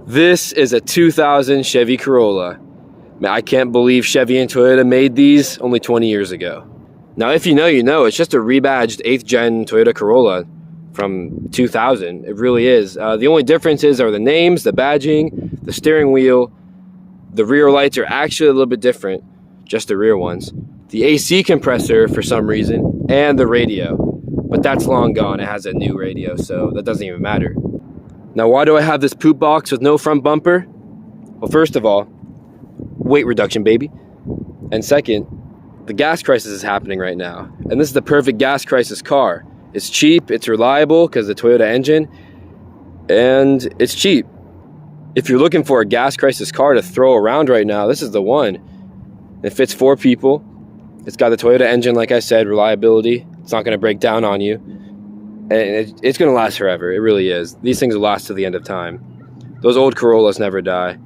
This is a 2000 Chevy Corolla. Man, I can't believe Chevy and Toyota made these only 20 years ago. Now, if you know, you know. It's just a rebadged 8th gen Toyota Corolla from 2000. It really is. The only differences are the names, the badging, the steering wheel. The rear lights are actually a little bit different, just the rear ones. The AC compressor for some reason, and the radio. But that's long gone. It has a new radio, so that doesn't even matter. Now, why do I have this poop box with no front bumper? Well, first of all, weight reduction, baby. And second, the gas crisis is happening right now. And this is the perfect gas crisis car. It's cheap, it's reliable because of the Toyota engine, and it's cheap. If you're looking for a gas crisis car to throw around right now, this is the one. It fits 4 people. It's got the Toyota engine, like I said, reliability. It's not going to break down on you. And it's going to last forever. It really is. These things will last to the end of time. Those old Corollas never die.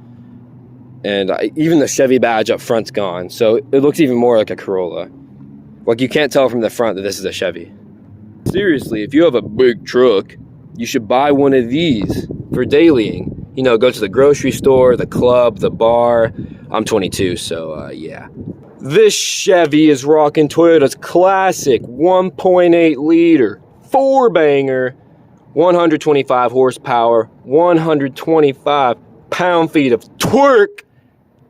And even the Chevy badge up front's gone. So it looks even more like a Corolla. Like, you can't tell from the front that this is a Chevy. Seriously, if you have a big truck, you should buy one of these for dailying. You know, go to the grocery store, the club, the bar. I'm 22, so yeah. This Chevy is rocking Toyota's classic 1.8 liter, 4-banger, 125 horsepower, 125 pound-feet of torque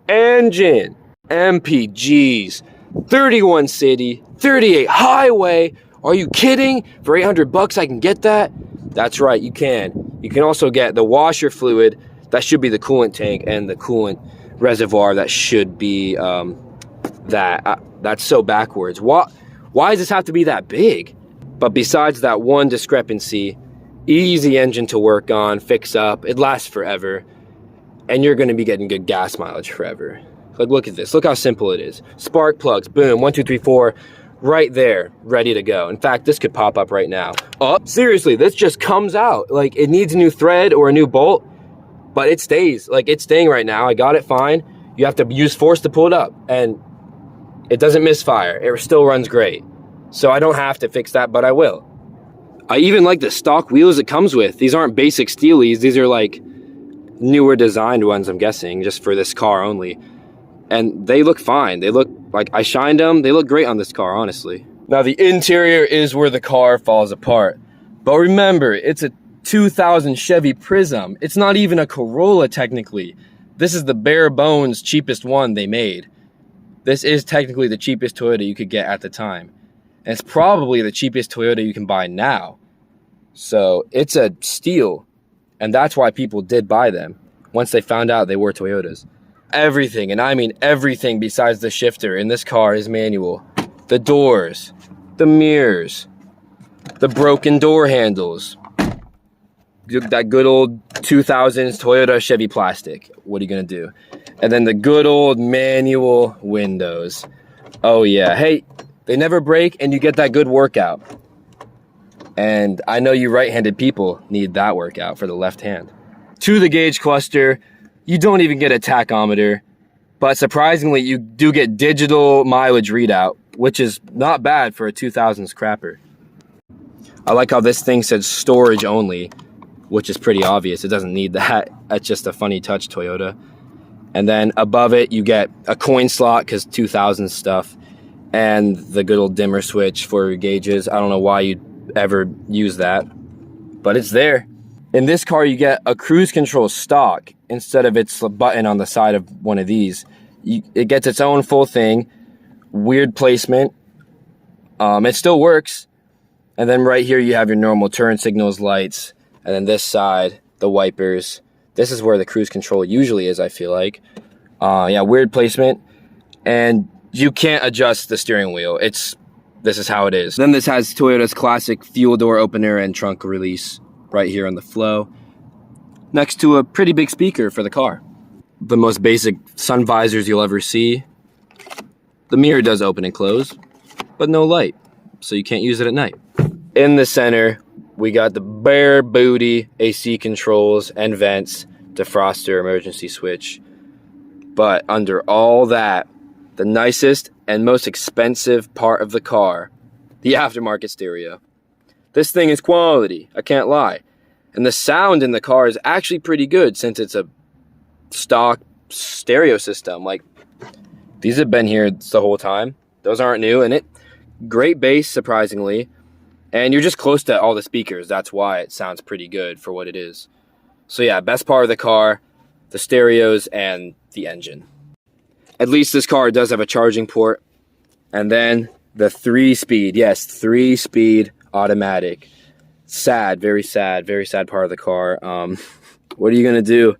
engine. MPGs, 31 city, 38 highway. Are you kidding? For 800 bucks I can get that? That's right, you can. You can also get the washer fluid. That should be the coolant tank, and the coolant reservoir. That should be that's so backwards. Why does this have to be that big? But besides that one discrepancy, easy engine to work on, fix up. It lasts forever, and you're going to be getting good gas mileage forever. Like, look at this. Look how simple it is. Spark plugs, boom, 1, 2, 3, 4. Right there, ready to go. In fact, this could pop up right now. Oh, seriously, this just comes out. Like, it needs a new thread or a new bolt, but it stays. Like, it's staying right now. I got it fine. You have to use force to pull it up, and it doesn't misfire. It still runs great. So I don't have to fix that, but I will. I even like the stock wheels it comes with. These aren't basic steelies. These are like newer designed ones, I'm guessing, just for this car only. And they look fine. They look like I shined them. They look great on this car, honestly. Now, the interior is where the car falls apart. But remember, it's a 2000 Chevy Prizm. It's not even a Corolla, technically. This is the bare bones cheapest one they made. This is technically the cheapest Toyota you could get at the time. And it's probably the cheapest Toyota you can buy now. So it's a steal. And that's why people did buy them once they found out they were Toyotas. Everything, and I mean everything besides the shifter in this car is manual. The doors, the mirrors, the broken door handles, that good old 2000s Toyota Chevy plastic. What are you gonna do? And then the good old manual windows. Oh yeah, hey, they never break and you get that good workout. And I know you right-handed people need that workout for the left hand. To the gauge cluster, you don't even get a tachometer, but surprisingly, you do get digital mileage readout, which is not bad for a 2000s crapper. I like how this thing said storage only, which is pretty obvious. It doesn't need that. That's just a funny touch, Toyota. And then above it, you get a coin slot, because 2000s stuff, and the good old dimmer switch for your gauges. I don't know why you'd ever use that, but it's there. In this car, you get a cruise control stock instead of its button on the side of one of these. It gets its own full thing. Weird placement. It still works. And then right here, you have your normal turn signals, lights. And then this side, the wipers. This is where the cruise control usually is, I feel like. Yeah, weird placement. And you can't adjust the steering wheel. This is how it is. Then this has Toyota's classic fuel door opener and trunk release right here on the flow, next to a pretty big speaker for the car. The most basic sun visors you'll ever see. The mirror does open and close, but no light, so you can't use it at night. In the center, we got the bare booty AC controls and vents, defroster, emergency switch. But under all that, the nicest and most expensive part of the car, the aftermarket stereo. This thing is quality, I can't lie. And the sound in the car is actually pretty good since it's a stock stereo system. Like, these have been here the whole time. Those aren't new in it. Great bass, surprisingly. And you're just close to all the speakers. That's why it sounds pretty good for what it is. So yeah, best part of the car, the stereos and the engine. At least this car does have a charging port. And then the 3-speed, yes, 3-speed automatic. Sad, very sad part of the car. What are you gonna do?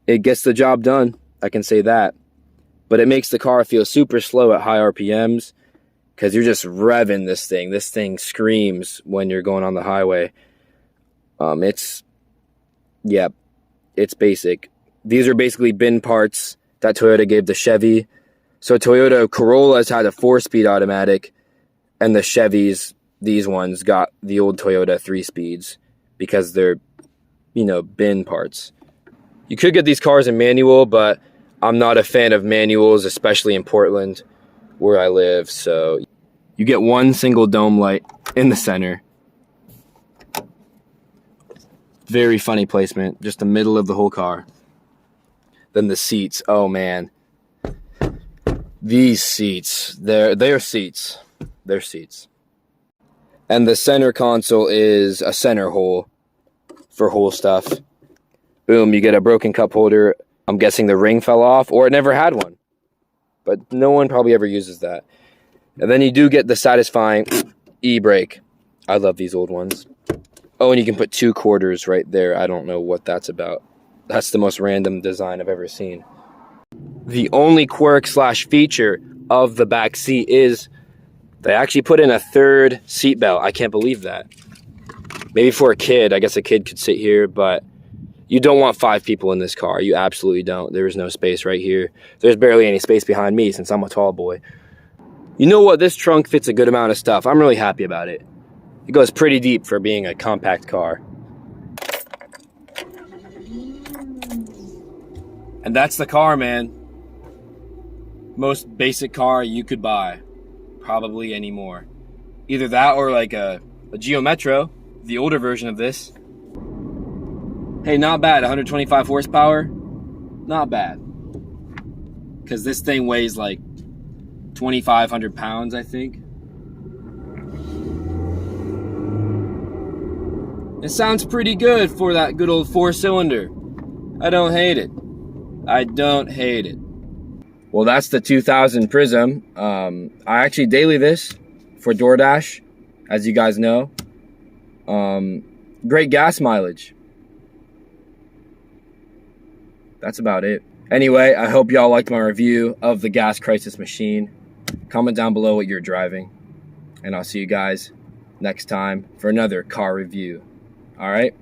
It gets the job done, I can say that. But it makes the car feel super slow at high RPMs because you're just revving this thing. This thing screams when you're going on the highway. It's basic. These are basically bin parts that Toyota gave the Chevy. So Toyota Corollas had a 4-speed automatic, and the Chevys, these ones, got the old Toyota 3-speeds because they're, bin parts. You could get these cars in manual, but I'm not a fan of manuals, especially in Portland, where I live. So you get one single dome light in the center. Very funny placement, just the middle of the whole car. Then the seats, oh man. These seats, they're seats. They're seats. And the center console is a center hole for hole stuff. Boom, you get a broken cup holder. I'm guessing the ring fell off, or it never had one. But no one probably ever uses that. And then you do get the satisfying e-brake. I love these old ones. Oh, and you can put 2 quarters right there. I don't know what that's about. That's the most random design I've ever seen. The only quirk / feature of the back seat is they actually put in a 3rd seat belt. I can't believe that. Maybe for a kid. I guess a kid could sit here, but you don't want 5 people in this car. You absolutely don't. There is no space right here. There's barely any space behind me since I'm a tall boy. You know what? This trunk fits a good amount of stuff. I'm really happy about it. It goes pretty deep for being a compact car. And that's the car, man. Most basic car you could buy. Probably anymore. Either that or like a Geo Metro, the older version of this. Hey, not bad. 125 horsepower. Not bad. Because this thing weighs like 2,500 pounds, I think. It sounds pretty good for that good old 4-cylinder. I don't hate it. I don't hate it. Well, that's the 2000 Prizm. I actually daily this for DoorDash, as you guys know. Great gas mileage. That's about it. Anyway, I hope y'all liked my review of the gas crisis machine. Comment down below what you're driving. And I'll see you guys next time for another car review. All right?